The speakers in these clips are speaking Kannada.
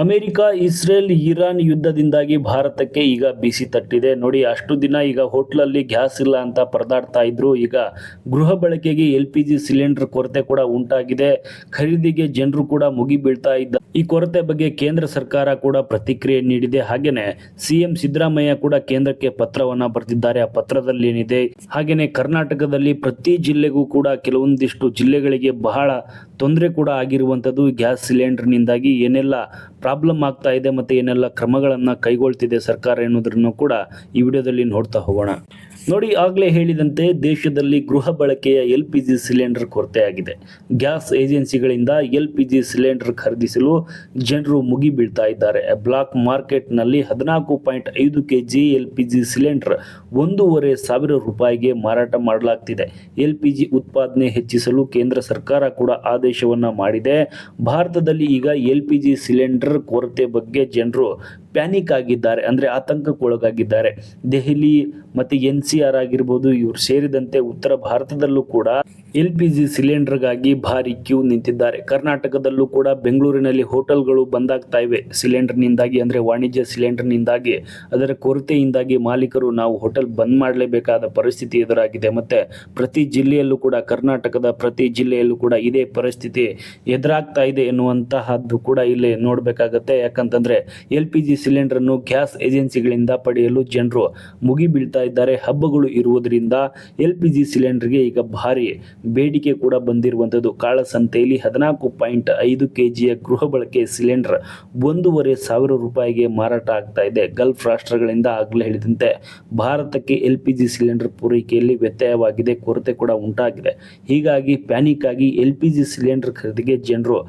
ಅಮೆರಿಕ, ಇಸ್ರೇಲ್, ಇರಾನ್ ಯುದ್ಧದಿಂದಾಗಿ ಭಾರತಕ್ಕೆ ಈಗ ಬಿಸಿ ತಟ್ಟಿದೆ. ನೋಡಿ, ಅಷ್ಟು ದಿನ ಈಗ ಹೋಟ್ಲಲ್ಲಿ ಗ್ಯಾಸ್ ಇಲ್ಲ ಅಂತ ಪರದಾಡ್ತಾ ಇದ್ರು. ಈಗ ಗೃಹ ಬಳಕೆಗೆ LPG ಸಿಲಿಂಡರ್ ಕೊರತೆ ಕೂಡ ಉಂಟಾಗಿದೆ. ಖರೀದಿಗೆ ಜನರು ಕೂಡ ಮುಗಿ ಬೀಳ್ತಾ ಇದ್ದಾರೆ. ಈ ಕೊರತೆ ಬಗ್ಗೆ ಕೇಂದ್ರ ಸರ್ಕಾರ ಕೂಡ ಪ್ರತಿಕ್ರಿಯೆ ನೀಡಿದೆ. ಹಾಗೇನೆ CM ಸಿದ್ದರಾಮಯ್ಯ ಕೂಡ ಕೇಂದ್ರಕ್ಕೆ ಪತ್ರವನ್ನ ಬರೆದಿದ್ದಾರೆ. ಆ ಪತ್ರದಲ್ಲಿ ಏನಿದೆ, ಹಾಗೇನೆ ಕರ್ನಾಟಕದಲ್ಲಿ ಪ್ರತಿ ಜಿಲ್ಲೆಗೂ ಕೂಡ ಕೆಲವೊಂದಿಷ್ಟು ಜಿಲ್ಲೆಗಳಿಗೆ ಬಹಳ ತೊಂದರೆ ಕೂಡ ಆಗಿರುವಂತದ್ದು ಗ್ಯಾಸ್ ಸಿಲಿಂಡರ್ನಿಂದಾಗಿ ಏನೆಲ್ಲ ಪ್ರಾಬ್ಲಮ್ ಆಗ್ತಾ ಇದೆ ಮತ್ತೆ ಏನೆಲ್ಲ ಕ್ರಮಗಳನ್ನು ಕೈಗೊಳ್ತಿದೆ ಸರ್ಕಾರ ಎನ್ನುವುದನ್ನು ಕೂಡ ಈ ವಿಡಿಯೋದಲ್ಲಿ ನೋಡ್ತಾ ಹೋಗೋಣ. ನೋಡಿ, ಆಗಲೇ ಹೇಳಿದಂತೆ ದೇಶದಲ್ಲಿ ಗೃಹ ಬಳಕೆಯ LPG ಸಿಲಿಂಡರ್ ಕೊರತೆಯಾಗಿದೆ. ಗ್ಯಾಸ್ ಏಜೆನ್ಸಿಗಳಿಂದ LPG ಸಿಲಿಂಡರ್ ಖರೀದಿಸಲು ಜನರು ಮುಗಿ ಬೀಳ್ತಾ ಇದ್ದಾರೆ. ಬ್ಲಾಕ್ ಮಾರ್ಕೆಟ್ನಲ್ಲಿ 14.5 kg LPG ಸಿಲಿಂಡರ್ 1,500 ರೂಪಾಯಿಗೆ ಮಾರಾಟ ಮಾಡಲಾಗ್ತಿದೆ. LPG ಉತ್ಪಾದನೆ ಹೆಚ್ಚಿಸಲು ಕೇಂದ್ರ ಸರ್ಕಾರ ಕೂಡ ಆದೇಶವನ್ನ ಮಾಡಿದೆ. ಭಾರತದಲ್ಲಿ ಈಗ LPG ಸಿಲಿಂಡರ್ ಕೊರತೆ ಬಗ್ಗೆ ಜನರು ಪ್ಯಾನಿಕ್ ಆಗಿದ್ದಾರೆ, ಅಂದರೆ ಆತಂಕಕ್ಕೊಳಗಾಗಿದ್ದಾರೆ. ದೆಹಲಿ ಮತ್ತು NCR ಆಗಿರ್ಬೋದು, ಇವರು ಸೇರಿದಂತೆ ಉತ್ತರ ಭಾರತದಲ್ಲೂ ಕೂಡ LPG ಸಿಲಿಂಡರ್ಗಾಗಿ ಭಾರಿ ಕ್ಯೂ ನಿಂತಿದ್ದಾರೆ. ಕರ್ನಾಟಕದಲ್ಲೂ ಕೂಡ ಬೆಂಗಳೂರಿನಲ್ಲಿ ಹೋಟೆಲ್ಗಳು ಬಂದಾಗ್ತಾ ಇವೆ ಸಿಲಿಂಡರ್ನಿಂದಾಗಿ, ಅಂದರೆ ವಾಣಿಜ್ಯ ಸಿಲಿಂಡರ್ನಿಂದಾಗಿ. ಅದರ ಕೊರತೆಯಿಂದಾಗಿ ಮಾಲೀಕರು ನಾವು ಹೋಟೆಲ್ ಬಂದ್ ಮಾಡಲೇಬೇಕಾದ ಪರಿಸ್ಥಿತಿ ಎದುರಾಗಿದೆ. ಮತ್ತೆ ಪ್ರತಿ ಜಿಲ್ಲೆಯಲ್ಲೂ ಕೂಡ, ಕರ್ನಾಟಕದ ಪ್ರತಿ ಜಿಲ್ಲೆಯಲ್ಲೂ ಕೂಡ ಇದೇ ಪರಿಸ್ಥಿತಿ ಎದುರಾಗ್ತಾ ಇದೆ ಎನ್ನುವಂತಹದ್ದು ಕೂಡ ಇಲ್ಲಿ ನೋಡಬೇಕಾಗತ್ತೆ. ಯಾಕಂತಂದ್ರೆ LPG ಸಿಲಿಂಡರ್ನ್ನು ಗ್ಯಾಸ್ ಏಜೆನ್ಸಿಗಳಿಂದ ಪಡೆಯಲು ಜನರು ಮುಗಿ ಬೀಳ್ತಾ ಇದ್ದಾರೆ. ಹಬ್ಬಗಳು ಇರುವುದರಿಂದ LPG ಸಿಲಿಂಡರ್ಗೆ ಈಗ ಭಾರಿ ಬೇಡಿಕೆ ಕೂಡ ಬಂದಿರುವಂಥದ್ದು. ಕಾಳಸಂತೆಯಲ್ಲಿ 14.5 kgಯ ಗೃಹ ಬಳಕೆ ಸಿಲಿಂಡರ್ 1,500 ರೂಪಾಯಿಗೆ ಮಾರಾಟ ಆಗ್ತಾ ಇದೆ. ಗಲ್ಫ್ ರಾಷ್ಟ್ರಗಳಿಂದ ಆಗಲೇ ಹೇಳಿದಂತೆ ಭಾರತಕ್ಕೆ LPG ಸಿಲಿಂಡರ್ ಪೂರೈಕೆಯಲ್ಲಿ ವ್ಯತ್ಯಯವಾಗಿದೆ, ಕೊರತೆ ಕೂಡ ಉಂಟಾಗಿದೆ. ಹೀಗಾಗಿ ಪ್ಯಾನಿಕ್ ಆಗಿ LPG ಸಿಲಿಂಡರ್ ಖರೀದಿಗೆ ಜನರು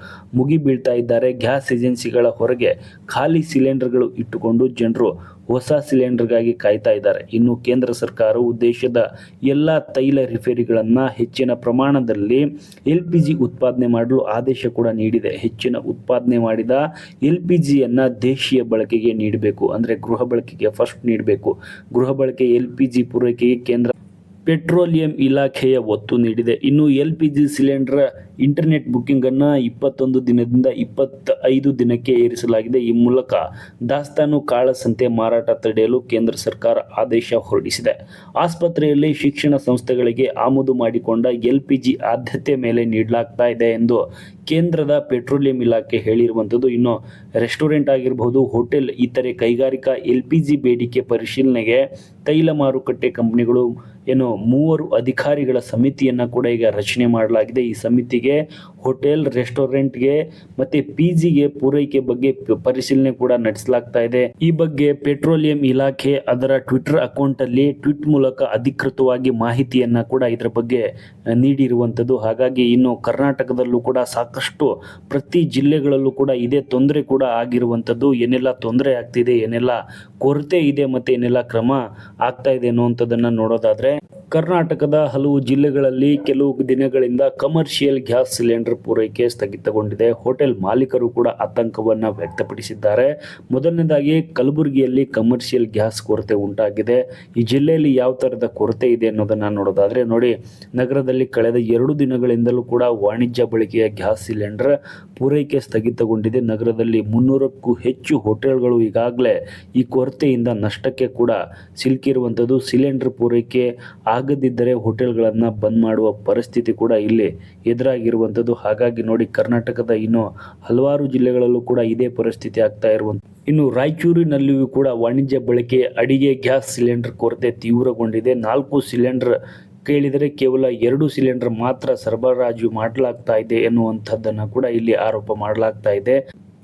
ಮುಗಿ ಬೀಳ್ತಾ ಇದ್ದಾರೆ. ಗ್ಯಾಸ್ ಏಜೆನ್ಸಿಗಳ ಹೊರಗೆ ಖಾಲಿ ಸಿಲಿಂಡರ್ಗಳು ಇಟ್ಟುಕೊಂಡು ಜನರು ಹೊಸ ಸಿಲಿಂಡರ್ಗಾಗಿ ಕಾಯ್ತಾ ಇದ್ದಾರೆ. ಇನ್ನು ಕೇಂದ್ರ ಸರ್ಕಾರವು ದೇಶದ ಎಲ್ಲ ತೈಲ ರಿಫೈನರಿಗಳನ್ನು ಹೆಚ್ಚಿನ ಪ್ರಮಾಣದಲ್ಲಿ LPG ಉತ್ಪಾದನೆ ಮಾಡಲು ಆದೇಶ ಕೂಡ ನೀಡಿದೆ. ಹೆಚ್ಚಿನ ಉತ್ಪಾದನೆ ಮಾಡಿದ LPGಯನ್ನು ದೇಶೀಯ ಬಳಕೆಗೆ ನೀಡಬೇಕು, ಅಂದರೆ ಗೃಹ ಬಳಕೆಗೆ ಫಸ್ಟ್ ನೀಡಬೇಕು. ಗೃಹ ಬಳಕೆ LPG ಪೂರೈಕೆಗೆ ಕೇಂದ್ರ ಪೆಟ್ರೋಲಿಯಂ ಇಲಾಖೆಯ ಒತ್ತು ನೀಡಿದೆ. ಇನ್ನು LPG ಸಿಲಿಂಡರ್ ಇಂಟರ್ನೆಟ್ ಬುಕ್ಕಿಂಗ್ ಅನ್ನು 21 ದಿನದಿಂದ 25 ದಿನಕ್ಕೆ ಏರಿಸಲಾಗಿದೆ. ಈ ಮೂಲಕ ದಾಸ್ತಾನು ಕಾಳಸಂತೆ ಮಾರಾಟ ತಡೆಯಲು ಕೇಂದ್ರ ಸರ್ಕಾರ ಆದೇಶ ಹೊರಡಿಸಿದೆ. ಆಸ್ಪತ್ರೆಯಲ್ಲಿ, ಶಿಕ್ಷಣ ಸಂಸ್ಥೆಗಳಿಗೆ ಆಮದು ಮಾಡಿಕೊಂಡ LPG ಆದ್ಯತೆ ಮೇಲೆ ನೀಡಲಾಗ್ತಾ ಇದೆ ಎಂದು ಕೇಂದ್ರದ ಪೆಟ್ರೋಲಿಯಂ ಇಲಾಖೆ ಹೇಳಿರುವಂಥದ್ದು. ಇನ್ನು ರೆಸ್ಟೋರೆಂಟ್ ಆಗಿರಬಹುದು, ಹೋಟೆಲ್, ಇತರೆ ಕೈಗಾರಿಕಾ LPG ಬೇಡಿಕೆ ಪರಿಶೀಲನೆಗೆ ತೈಲ ಮಾರುಕಟ್ಟೆ ಕಂಪನಿಗಳು 3 ಅಧಿಕಾರಿಗಳ ಸಮಿತಿಯನ್ನು ಕೂಡ ಈಗ ರಚನೆ ಮಾಡಲಾಗಿದೆ. ಈ ಸಮಿತಿಗೆ ಹೋಟೆಲ್, ರೆಸ್ಟೋರೆಂಟ್ಗೆ ಮತ್ತೆ PGಗೆ ಪೂರೈಕೆ ಬಗ್ಗೆ ಪರಿಶೀಲನೆ ಕೂಡ ನಡೆಸಲಾಗ್ತಾ ಇದೆ. ಈ ಬಗ್ಗೆ ಪೆಟ್ರೋಲಿಯಂ ಇಲಾಖೆ ಅದರ ಟ್ವಿಟರ್ ಅಕೌಂಟ್ ಅಲ್ಲಿ ಟ್ವೀಟ್ ಮೂಲಕ ಅಧಿಕೃತವಾಗಿ ಮಾಹಿತಿಯನ್ನ ಕೂಡ ಇದರ ಬಗ್ಗೆ ನೀಡಿರುವಂಥದ್ದು. ಹಾಗಾಗಿ ಇನ್ನು ಕರ್ನಾಟಕದಲ್ಲೂ ಕೂಡ ಸಾಕಷ್ಟು ಪ್ರತಿ ಜಿಲ್ಲೆಗಳಲ್ಲೂ ಕೂಡ ಇದೇ ತೊಂದರೆ ಕೂಡ ಆಗಿರುವಂಥದ್ದು. ಏನೆಲ್ಲ ತೊಂದರೆ ಆಗ್ತಿದೆ, ಏನೆಲ್ಲ ಕೊರತೆ ಇದೆ ಮತ್ತೆ ಏನೆಲ್ಲ ಕ್ರಮ ಆಗ್ತಾ ಇದೆ ಅನ್ನುವಂಥದ್ದನ್ನ ನೋಡೋದಾದ್ರೆ, ಕರ್ನಾಟಕದ ಹಲವು ಜಿಲ್ಲೆಗಳಲ್ಲಿ ಕೆಲವು ದಿನಗಳಿಂದ ಕಮರ್ಷಿಯಲ್ ಗ್ಯಾಸ್ ಸಿಲಿಂಡರ್ ಪೂರೈಕೆ ಸ್ಥಗಿತಗೊಂಡಿದೆ. ಹೋಟೆಲ್ ಮಾಲೀಕರು ಕೂಡ ಆತಂಕವನ್ನ ವ್ಯಕ್ತಪಡಿಸಿದ್ದಾರೆ. ಮೊದಲನೇದಾಗಿ ಕಲಬುರಗಿಯಲ್ಲಿ ಕಮರ್ಷಿಯಲ್ ಗ್ಯಾಸ್ ಕೊರತೆ ಉಂಟಾಗಿದೆ. ಈ ಜಿಲ್ಲೆಯಲ್ಲಿ ಯಾವ ತರದ ಕೊರತೆ ಇದೆ ಅನ್ನೋದನ್ನ ನೋಡೋದಾದ್ರೆ, ನೋಡಿ, ನಗರದಲ್ಲಿ ಕಳೆದ 2 ದಿನಗಳಿಂದಲೂ ಕೂಡ ವಾಣಿಜ್ಯ ಬಳಕೆಯ ಗ್ಯಾಸ್ ಸಿಲಿಂಡರ್ ಪೂರೈಕೆ ಸ್ಥಗಿತಗೊಂಡಿದೆ. ನಗರದಲ್ಲಿ 300ಕ್ಕೂ ಹೆಚ್ಚು ಹೋಟೆಲ್ಗಳು ಈಗಾಗಲೇ ಈ ಕೊರತೆಯಿಂದ ನಷ್ಟಕ್ಕೆ ಕೂಡ ಸಿಲುಕಿರುವಂಥದ್ದು. ಸಿಲಿಂಡರ್ ಪೂರೈಕೆ ಆಗದಿದ್ದರೆ ಹೋಟೆಲ್ಗಳನ್ನು ಬಂದ್ ಮಾಡುವ ಪರಿಸ್ಥಿತಿ ಕೂಡ ಇಲ್ಲಿ ಎದುರಾಗಿರುವಂಥದ್ದು. ಹಾಗಾಗಿ ನೋಡಿ, ಕರ್ನಾಟಕದ ಇನ್ನು ಹಲವಾರು ಜಿಲ್ಲೆಗಳಲ್ಲೂ ಕೂಡ ಇದೇ ಪರಿಸ್ಥಿತಿ ಆಗ್ತಾ ಇರುವಂಥದ್ದು. ಇನ್ನು ರಾಯಚೂರಿನಲ್ಲಿಯೂ ಕೂಡ ವಾಣಿಜ್ಯ ಬಳಕೆ ಅಡಿಗೆ ಗ್ಯಾಸ್ ಸಿಲಿಂಡರ್ ಕೊರತೆ ತೀವ್ರಗೊಂಡಿದೆ. 4 ಸಿಲಿಂಡರ್ ಕೇಳಿದರೆ ಕೇವಲ 2 ಸಿಲಿಂಡರ್ ಮಾತ್ರ ಸರಬರಾಜು ಮಾಡಲಾಗ್ತಾ ಇದೆ ಎನ್ನುವಂಥದ್ದನ್ನು ಕೂಡ ಇಲ್ಲಿ ಆರೋಪ ಮಾಡಲಾಗ್ತಾ ಇದೆ.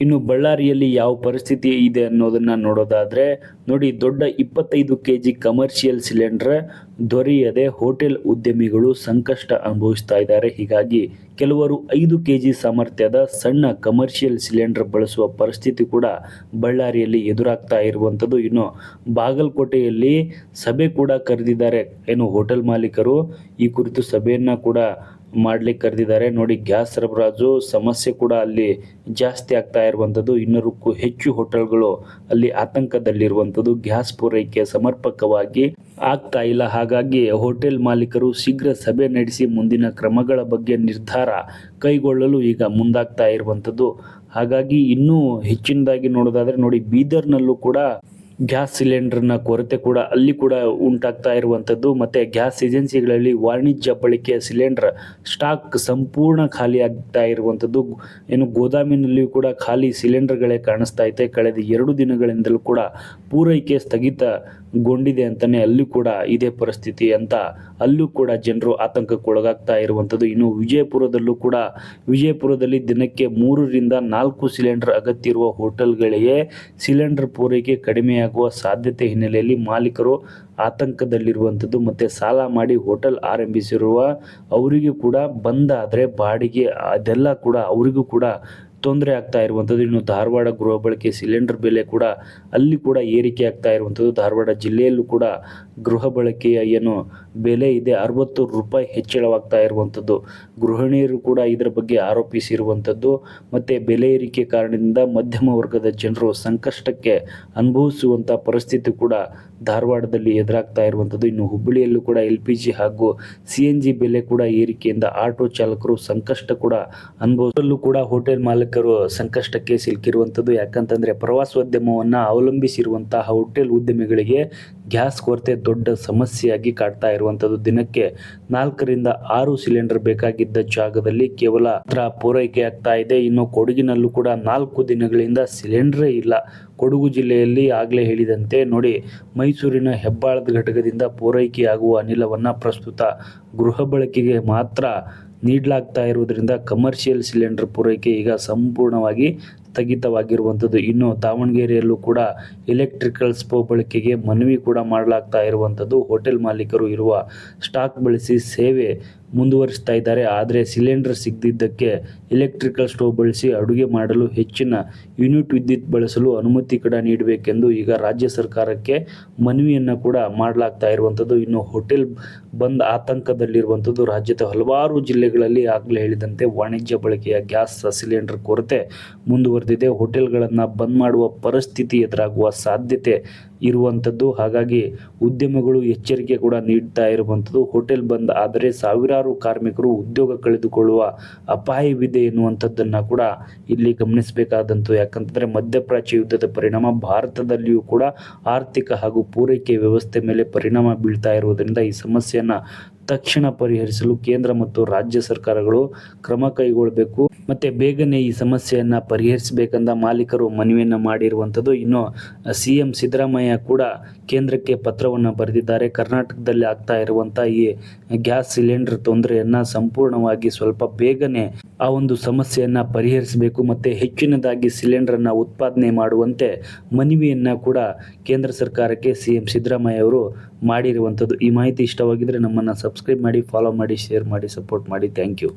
ಇನ್ನು ಬಳ್ಳಾರಿಯಲ್ಲಿ ಯಾವ ಪರಿಸ್ಥಿತಿ ಇದೆ ಅನ್ನೋದನ್ನ ನೋಡೋದಾದ್ರೆ, ನೋಡಿ, ದೊಡ್ಡ 25 kg ಕಮರ್ಷಿಯಲ್ ಸಿಲಿಂಡರ್ ದೊರೆಯದೆ ಹೋಟೆಲ್ ಉದ್ಯಮಿಗಳು ಸಂಕಷ್ಟ ಅನುಭವಿಸ್ತಾ ಇದ್ದಾರೆ. ಹೀಗಾಗಿ ಕೆಲವರು 5 kg ಸಾಮರ್ಥ್ಯದ ಸಣ್ಣ ಕಮರ್ಷಿಯಲ್ ಸಿಲಿಂಡರ್ ಬಳಸುವ ಪರಿಸ್ಥಿತಿ ಕೂಡ ಬಳ್ಳಾರಿಯಲ್ಲಿ ಎದುರಾಗ್ತಾ ಇರುವಂಥದ್ದು. ಇನ್ನು ಬಾಗಲಕೋಟೆಯಲ್ಲಿ ಸಭೆ ಕೂಡ ಕರೆದಿದ್ದಾರೆ ಹೋಟೆಲ್ ಮಾಲೀಕರು. ಈ ಕುರಿತು ಸಭೆಯನ್ನ ಕೂಡ ಮಾಡ್ಲಿಕ್ಕೆ ಕರೆದಿದ್ದಾರೆ. ನೋಡಿ, ಗ್ಯಾಸ್ ಸರಬರಾಜು ಸಮಸ್ಯೆ ಕೂಡ ಅಲ್ಲಿ ಜಾಸ್ತಿ ಆಗ್ತಾ ಇರುವಂಥದ್ದು. 200ಕ್ಕೂ ಹೆಚ್ಚು ಹೋಟೆಲ್ಗಳು ಅಲ್ಲಿ ಆತಂಕದಲ್ಲಿರುವಂಥದ್ದು. ಗ್ಯಾಸ್ ಪೂರೈಕೆ ಸಮರ್ಪಕವಾಗಿ ಆಗ್ತಾ ಇಲ್ಲ. ಹಾಗಾಗಿ ಹೋಟೆಲ್ ಮಾಲೀಕರು ಶೀಘ್ರ ಸಭೆ ನಡೆಸಿ ಮುಂದಿನ ಕ್ರಮಗಳ ಬಗ್ಗೆ ನಿರ್ಧಾರ ಕೈಗೊಳ್ಳಲು ಈಗ ಮುಂದಾಗ್ತಾ ಇರುವಂಥದ್ದು. ಹಾಗಾಗಿ ಇನ್ನೂ ಹೆಚ್ಚಿನದಾಗಿ ನೋಡೋದಾದರೆ ನೋಡಿ, ಬೀದರ್ನಲ್ಲೂ ಕೂಡ ಗ್ಯಾಸ್ ಸಿಲಿಂಡರ್ನ ಕೊರತೆ ಕೂಡ ಅಲ್ಲಿ ಕೂಡ ಉಂಟಾಗ್ತಾ ಇರುವಂಥದ್ದು. ಮತ್ತು ಗ್ಯಾಸ್ ಏಜೆನ್ಸಿಗಳಲ್ಲಿ ವಾಣಿಜ್ಯ ಬಳಕೆಯ ಸಿಲಿಂಡರ್ ಸ್ಟಾಕ್ ಸಂಪೂರ್ಣ ಖಾಲಿ ಆಗ್ತಾ ಇರುವಂಥದ್ದು. ಏನು ಗೋದಾಮಿನಲ್ಲಿಯೂ ಕೂಡ ಖಾಲಿ ಸಿಲಿಂಡರ್ಗಳೇ ಕಾಣಿಸ್ತಾ ಐತೆ. ಕಳೆದ 2 ದಿನಗಳಿಂದಲೂ ಕೂಡ ಪೂರೈಕೆ ಸ್ಥಗಿತಗೊಂಡಿದೆ ಅಂತಲೇ ಅಲ್ಲೂ ಕೂಡ ಇದೇ ಪರಿಸ್ಥಿತಿ ಅಂತ ಅಲ್ಲೂ ಕೂಡ ಜನರು ಆತಂಕಕ್ಕೊಳಗಾಗ್ತಾ ಇರುವಂಥದ್ದು. ಇನ್ನು ವಿಜಯಪುರದಲ್ಲಿ ದಿನಕ್ಕೆ 3ರಿಂದ 4 ಸಿಲಿಂಡರ್ ಅಗತ್ಯ ಇರುವ ಹೋಟೆಲ್ಗಳಿಗೆ ಸಿಲಿಂಡರ್ ಪೂರೈಕೆ ಕಡಿಮೆಯಾಗುವ ಸಾಧ್ಯತೆ ಹಿನ್ನೆಲೆಯಲ್ಲಿ ಮಾಲೀಕರು ಆತಂಕದಲ್ಲಿರುವಂಥದ್ದು. ಮತ್ತು ಸಾಲ ಮಾಡಿ ಹೋಟೆಲ್ ಆರಂಭಿಸಿರುವ ಅವರಿಗೂ ಕೂಡ ಬಂದಾದರೆ ಬಾಡಿಗೆ ಅದೆಲ್ಲ ಕೂಡ ಅವರಿಗೂ ಕೂಡ ತೊಂದರೆ ಆಗ್ತಾ ಇರುವಂಥದ್ದು. ಇನ್ನು ಧಾರವಾಡ ಗೃಹ ಬಳಕೆ ಸಿಲಿಂಡರ್ ಬೆಲೆ ಕೂಡ ಅಲ್ಲಿ ಕೂಡ ಏರಿಕೆ ಆಗ್ತಾ ಇರುವಂಥದ್ದು. ಧಾರವಾಡ ಜಿಲ್ಲೆಯಲ್ಲೂ ಕೂಡ ಗೃಹ ಬಳಕೆಯ ಏನು ಬೆಲೆ ಇದೆ 60 ರೂಪಾಯಿ ಹೆಚ್ಚಳವಾಗ್ತಾ ಇರುವಂಥದ್ದು. ಗೃಹಿಣಿಯರು ಕೂಡ ಇದರ ಬಗ್ಗೆ ಆರೋಪಿಸಿರುವಂಥದ್ದು. ಮತ್ತು ಬೆಲೆ ಏರಿಕೆ ಕಾರಣದಿಂದ ಮಧ್ಯಮ ವರ್ಗದ ಜನರು ಸಂಕಷ್ಟಕ್ಕೆ ಅನುಭವಿಸುವಂಥ ಪರಿಸ್ಥಿತಿ ಕೂಡ ಧಾರವಾಡದಲ್ಲಿ ಎದುರಾಗ್ತಾ ಇರುವಂಥದ್ದು. ಇನ್ನು ಹುಬ್ಬಳ್ಳಿಯಲ್ಲೂ ಕೂಡ LPG ಹಾಗೂ CNG ಬೆಲೆ ಕೂಡ ಏರಿಕೆಯಿಂದ ಆಟೋ ಚಾಲಕರು ಸಂಕಷ್ಟ ಕೂಡ ಅನುಭವಿಸಲು ಕೂಡ ಹೋಟೆಲ್ ಮಾಲೀಕರು ಸಂಕಷ್ಟಕ್ಕೆ ಸಿಲುಕಿರುವಂಥದ್ದು. ಯಾಕಂತಂದರೆ ಪ್ರವಾಸೋದ್ಯಮವನ್ನು ಅವಲಂಬಿಸಿರುವಂತಹ ಹೋಟೆಲ್ ಉದ್ಯಮಿಗಳಿಗೆ ಗ್ಯಾಸ್ ಕೊರತೆ ದೊಡ್ಡ ಸಮಸ್ಯೆಯಾಗಿ ಕಾಡ್ತಾ ಇರುವಂಥದ್ದು. ದಿನಕ್ಕೆ 4ರಿಂದ 6 ಸಿಲಿಂಡರ್ ಬೇಕಾಗಿದ್ದ ಜಾಗದಲ್ಲಿ ಕೇವಲ ಪೂರೈಕೆ ಆಗ್ತಾ ಇದೆ. ಇನ್ನು ಕೊಡಗಿನಲ್ಲೂ ಕೂಡ 4 ದಿನಗಳಿಂದ ಸಿಲಿಂಡರೇ ಇಲ್ಲ. ಕೊಡಗು ಜಿಲ್ಲೆಯಲ್ಲಿ ಆಗಲೇ ಹೇಳಿದಂತೆ ನೋಡಿ, ಮೈಸೂರಿನ ಹೆಬ್ಬಾಳದ ಘಟಕದಿಂದ ಪೂರೈಕೆಯಾಗುವ ಅನಿಲವನ್ನು ಪ್ರಸ್ತುತ ಗೃಹ ಬಳಕೆಗೆ ಮಾತ್ರ ನೀಡಲಾಗ್ತಾ ಇರುವುದರಿಂದ ಕಮರ್ಷಿಯಲ್ ಸಿಲಿಂಡರ್ ಪೂರೈಕೆ ಈಗ ಸಂಪೂರ್ಣವಾಗಿ ಸ್ಥಗಿತವಾಗಿರುವಂಥದ್ದು. ಇನ್ನು ದಾವಣಗೆರೆಯಲ್ಲೂ ಕೂಡ ಎಲೆಕ್ಟ್ರಿಕಲ್ ಸ್ಟೋವ್ ಬಳಕೆಗೆ ಮನವಿ ಕೂಡ ಮಾಡಲಾಗ್ತಾ ಇರುವಂಥದ್ದು. ಹೋಟೆಲ್ ಮಾಲೀಕರು ಇರುವ ಸ್ಟಾಕ್ ಬಳಸಿ ಸೇವೆ ಮುಂದುವರಿಸ್ತಾ ಇದ್ದಾರೆ. ಆದರೆ ಸಿಲಿಂಡರ್ ಸಿಗದಿದ್ದಕ್ಕೆ ಎಲೆಕ್ಟ್ರಿಕಲ್ ಸ್ಟೋವ್ ಬಳಸಿ ಅಡುಗೆ ಮಾಡಲು ಹೆಚ್ಚಿನ ಯೂನಿಟ್ ವಿದ್ಯುತ್ ಬಳಸಲು ಅನುಮತಿ ಕೂಡ ನೀಡಬೇಕೆಂದು ಈಗ ರಾಜ್ಯ ಸರ್ಕಾರಕ್ಕೆ ಮನವಿಯನ್ನು ಕೂಡ ಮಾಡಲಾಗ್ತಾ ಇರುವಂಥದ್ದು. ಇನ್ನು ಹೋಟೆಲ್ ಬಂದ್ ಆತಂಕದಲ್ಲಿರುವಂಥದ್ದು. ರಾಜ್ಯದ ಹಲವಾರು ಜಿಲ್ಲೆಗಳಲ್ಲಿ ಆಗಲೇ ಹೇಳಿದಂತೆ ವಾಣಿಜ್ಯ ಬಳಕೆಯ ಗ್ಯಾಸ್ ಸಿಲಿಂಡರ್ ಕೊರತೆ ಮುಂದುವರೆದಿದೆ. ಹೋಟೆಲ್ಗಳನ್ನು ಬಂದ್ ಮಾಡುವ ಪರಿಸ್ಥಿತಿ ಎದುರಾಗುವ ಸಾಧ್ಯತೆ ಇರುವಂಥದ್ದು. ಹಾಗಾಗಿ ಉದ್ಯಮಿಗಳು ಎಚ್ಚರಿಕೆ ಕೂಡ ನೀಡ್ತಾ ಇರುವಂಥದ್ದು. ಹೋಟೆಲ್ ಬಂದ್ ಆದರೆ ಸಾವಿರಾರು ಕಾರ್ಮಿಕರು ಉದ್ಯೋಗ ಕಳೆದುಕೊಳ್ಳುವ ಅಪಾಯವಿದೆ ಎನ್ನುವಂಥದ್ದನ್ನು ಕೂಡ ಇಲ್ಲಿ ಗಮನಿಸಬೇಕಾದಂತು. ಯಾಕಂತಂದರೆ ಮಧ್ಯಪ್ರಾಚ್ಯ ಯುದ್ಧದ ಪರಿಣಾಮ ಭಾರತದಲ್ಲಿಯೂ ಕೂಡ ಆರ್ಥಿಕ ಹಾಗೂ ಪೂರೈಕೆ ವ್ಯವಸ್ಥೆ ಮೇಲೆ ಪರಿಣಾಮ ಬೀಳ್ತಾ ಇರುವುದರಿಂದ ಈ ಸಮಸ್ಯೆಯನ್ನು ತಕ್ಷಣ ಪರಿಹರಿಸಲು ಕೇಂದ್ರ ಮತ್ತು ರಾಜ್ಯ ಸರ್ಕಾರಗಳು ಕ್ರಮ ಕೈಗೊಳ್ಳಬೇಕು. ಮತ್ತು ಬೇಗನೆ ಈ ಸಮಸ್ಯೆಯನ್ನು ಪರಿಹರಿಸಬೇಕೆಂದ ಮಾಲೀಕರು ಮನವಿಯನ್ನು ಮಾಡಿರುವಂಥದ್ದು. ಇನ್ನು CM ಸಿದ್ದರಾಮಯ್ಯ ಕೂಡ ಕೇಂದ್ರಕ್ಕೆ ಪತ್ರವನ್ನು ಬರೆದಿದ್ದಾರೆ. ಕರ್ನಾಟಕದಲ್ಲಿ ಆಗ್ತಾ ಇರುವಂಥ ಈ ಗ್ಯಾಸ್ ಸಿಲಿಂಡರ್ ತೊಂದರೆಯನ್ನು ಸಂಪೂರ್ಣವಾಗಿ ಸ್ವಲ್ಪ ಬೇಗನೆ ಆ ಒಂದು ಸಮಸ್ಯೆಯನ್ನು ಪರಿಹರಿಸಬೇಕು ಮತ್ತು ಹೆಚ್ಚಿನದಾಗಿ ಸಿಲಿಂಡರನ್ನು ಉತ್ಪಾದನೆ ಮಾಡುವಂತೆ ಮನವಿಯನ್ನು ಕೂಡ ಕೇಂದ್ರ ಸರ್ಕಾರಕ್ಕೆ CM ಸಿದ್ದರಾಮಯ್ಯ ಅವರು ಮಾಡಿರುವಂಥದ್ದು. ಈ ಮಾಹಿತಿ ಇಷ್ಟವಾಗಿದ್ದರೆ ನಮ್ಮನ್ನು ಸಬ್ಸ್ಕ್ರೈಬ್ ಮಾಡಿ, ಫಾಲೋ ಮಾಡಿ, ಶೇರ್ ಮಾಡಿ, ಸಪೋರ್ಟ್ ಮಾಡಿ. Thank you.